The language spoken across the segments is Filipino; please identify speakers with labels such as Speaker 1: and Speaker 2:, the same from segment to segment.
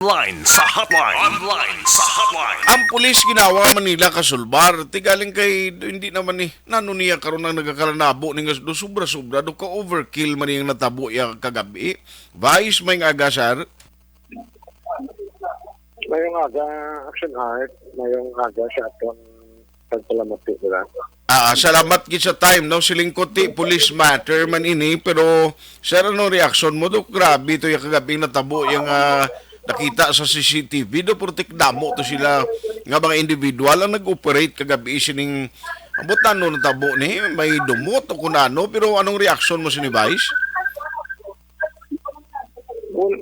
Speaker 1: Ang pulis ginawa Manila kasulbar. Tigaling kay hindi naman ni nano niya karon ang nagakalanabo ning do sobra-sobra do ka overkill man yung natabo ya kagabi. Vice may agasar.
Speaker 2: Mayong aga action art, mayong aga sa atong pagpalamati nila.
Speaker 1: Salamat gid sa time no silingkot ti police matter man ini pero sir ano reaction mo do grabe to yung kagabi natabo yung nakita sa CCTV do portik damo to sila nga mga individual ang nag-operate kagabi sining ambot no natabo ni may dumot o kunano pero anong reaction mo sini Vice?
Speaker 2: Well,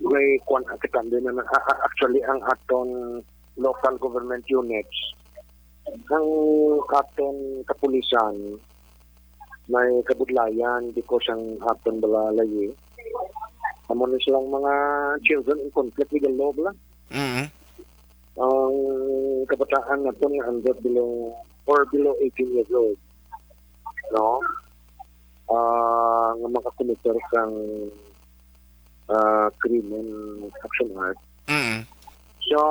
Speaker 2: may kwan atikan din na actually ang aton local government units ang aton kapulisan may kabudlayan because ang aton balalayi amo ni silang mga children in conflict with the law lang. Ang kabataan naton nga under below 18 years old, no, nga mga committer sang krimen action art. So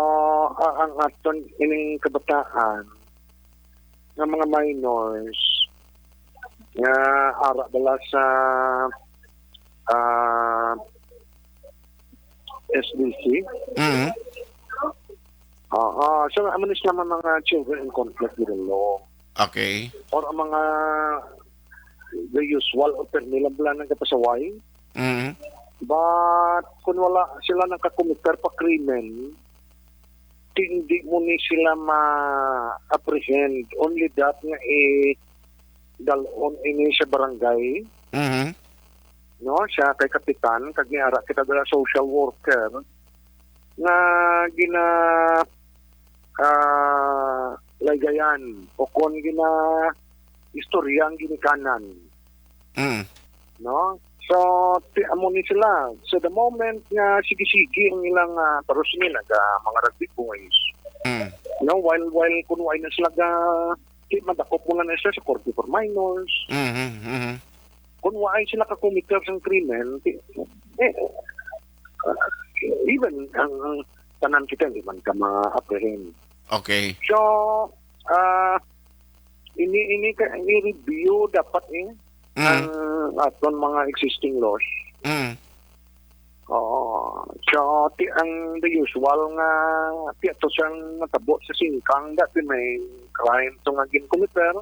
Speaker 2: ang aton ining kabataan nga mga minors nga ara bala sa SDC. So amo ni sila mga children in conflict with the law.
Speaker 1: Okay.
Speaker 2: Or ang mga the usual or nilang bala ng kapasaway. But kung wala sila nakakomiter pa krimen, hindi mo ni sila ma-apprehend. Only that nga dalon ini sa barangay. No, siya kay kapitan, kag niara kita dala social worker nga gina lagayan o kon gina istoryang ginikanan. No? So, amo ni sila. So, the moment nga sige-sige ang ilang paros nila mga rugby boys. No, while kunway na sila madakop mo na sila sa Court for Minors. Kunway sila kakomiter sa krimen, even ang tanan kita hindi man ka ma-apprehend.
Speaker 1: Okay.
Speaker 2: So, ini review dapat ang aton mga existing laws. So, ang the usual nga to siyang natabo sa singkang dati may crime to nga ginkomiter.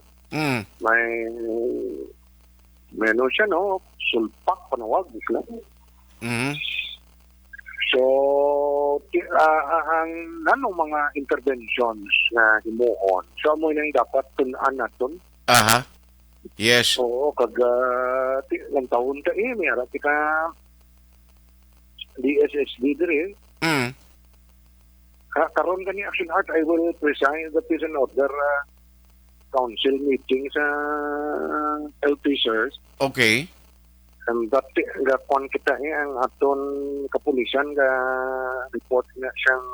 Speaker 2: May siya, no? Sulpak, panawag, isla. So, ang nanong mga interventions na himuon, so mo nang dapat tunan naton.
Speaker 1: Yes.
Speaker 2: Oo, ng taon ka may arap ka DSSD dire. Karon gani action art, I will preside the prison order council meeting sa LP sirs.
Speaker 1: Okay.
Speaker 2: And that gapon kita ang aton kapulisan ga report na siyang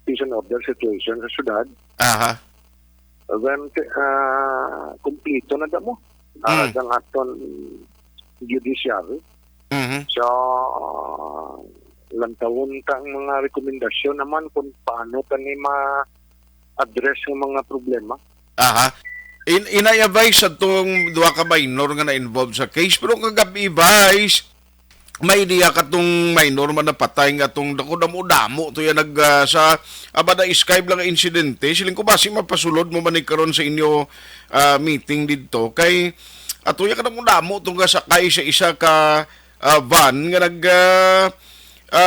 Speaker 2: prison order situation sa syudad. Then kumplito na damo ang aton judiciary. So lantawon kang mga rekomendasyon naman kung paano kani address ng mga problema.
Speaker 1: Inay-advise sa itong duha ka minor nga na-involved sa case. Pero kagabi, Vice, may diya katong minor man napatay nga itong damo to yan sa abada Skype lang insidente. Siling ko basi mapasulod mo man karon sa inyo meeting dito. Kay ato yan katong damo itong sakay sa isa ka van nga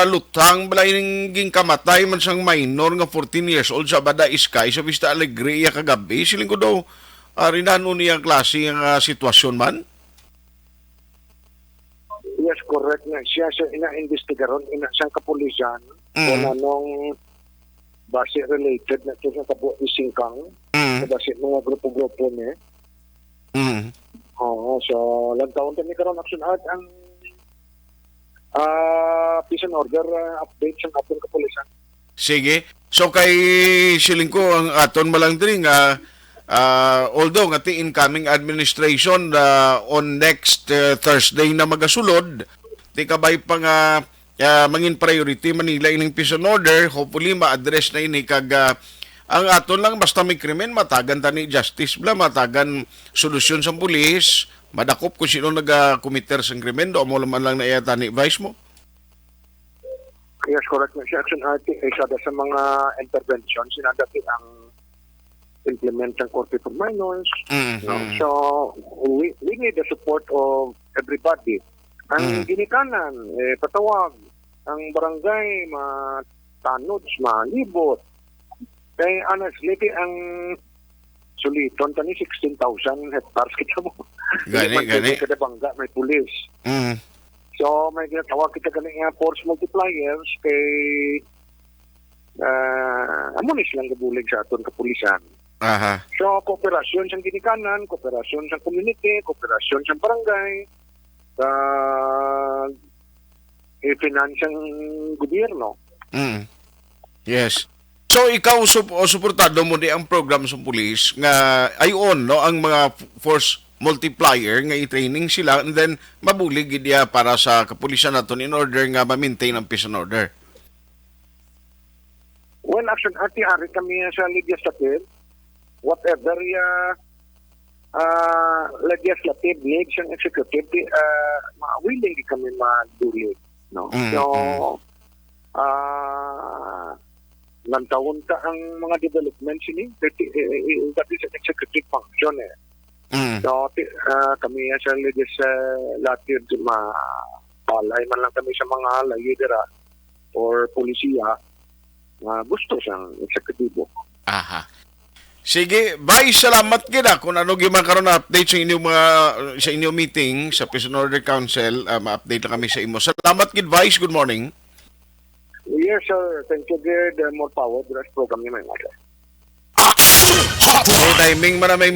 Speaker 1: lutang balay ng kamatay man siyang minor nga 14 years old sa Abada Sky sa Vista Alegria kagabi. Siling ko daw rinano niyang klase ang sitwasyon man?
Speaker 2: Yes, correct nga. Siya ina-investigaron, siyang kapulisan kung anong base related na ito sa kabo isingkang sa base mga grupo-grupo niya. So lantaon kami karon action art ang prison order update sa aton kapulisan. Sige.
Speaker 1: So kay siling ko ang aton malang diri nga although nga ti incoming administration on next Thursday na magasulod di kabay pa nga mangin priority Manila ining peace and order, hopefully ma-address na ini kag ang aton lang basta may krimen matagan tani justice bla, matagan solusyon sa pulis, madakop kung sino nag-committer sa krimen, do mo man lang na iya tani vice mo.
Speaker 2: Yes, correct na siya. Action RT, isa sa mga intervention, sinadati ang implement ng Korte for Minors. No? So, we need the support of everybody. Ang ginikanan, patawag, ang barangay, matanod, malibot. Kaya honestly, ang suliton, tani 16,000 hectares kita mo.
Speaker 1: Gani.
Speaker 2: Kada bangga, may pulis. So, may ginatawag kita galing force multipliers kay amunis lang gabulig sa aton kapulisan.
Speaker 1: Aha.
Speaker 2: So, kooperasyon sa ginikanan, kooperasyon sa community, kooperasyon sa barangay, finansang gobyerno.
Speaker 1: Yes. So ikaw suportado mo di ang program sa pulis nga ayon no ang mga force multiplier nga i-training sila and then mabulig gid para sa kapulisan naton in order nga ma-maintain ang peace and order.
Speaker 2: Well, action ari kami sa legislative, whatever legislative needs and executive, willing kami madulig. No? So, nantawon ta ang mga developments ini, that is an executive function. So, kami sa legislative, palay man lang kami sa mga layidera or polisiya, gusto siyang eksekutibo.
Speaker 1: Aha. Sige, bye, salamat gid kung ano gyud man karon na update sa inyong mga sa inyong meeting sa Peace and Order Council, ma-update lang kami sa imo. Salamat gid, Vice. Good morning.
Speaker 2: Yes, sir. Thank you, good. More power. The rest program ni may mga.
Speaker 1: May timing man na may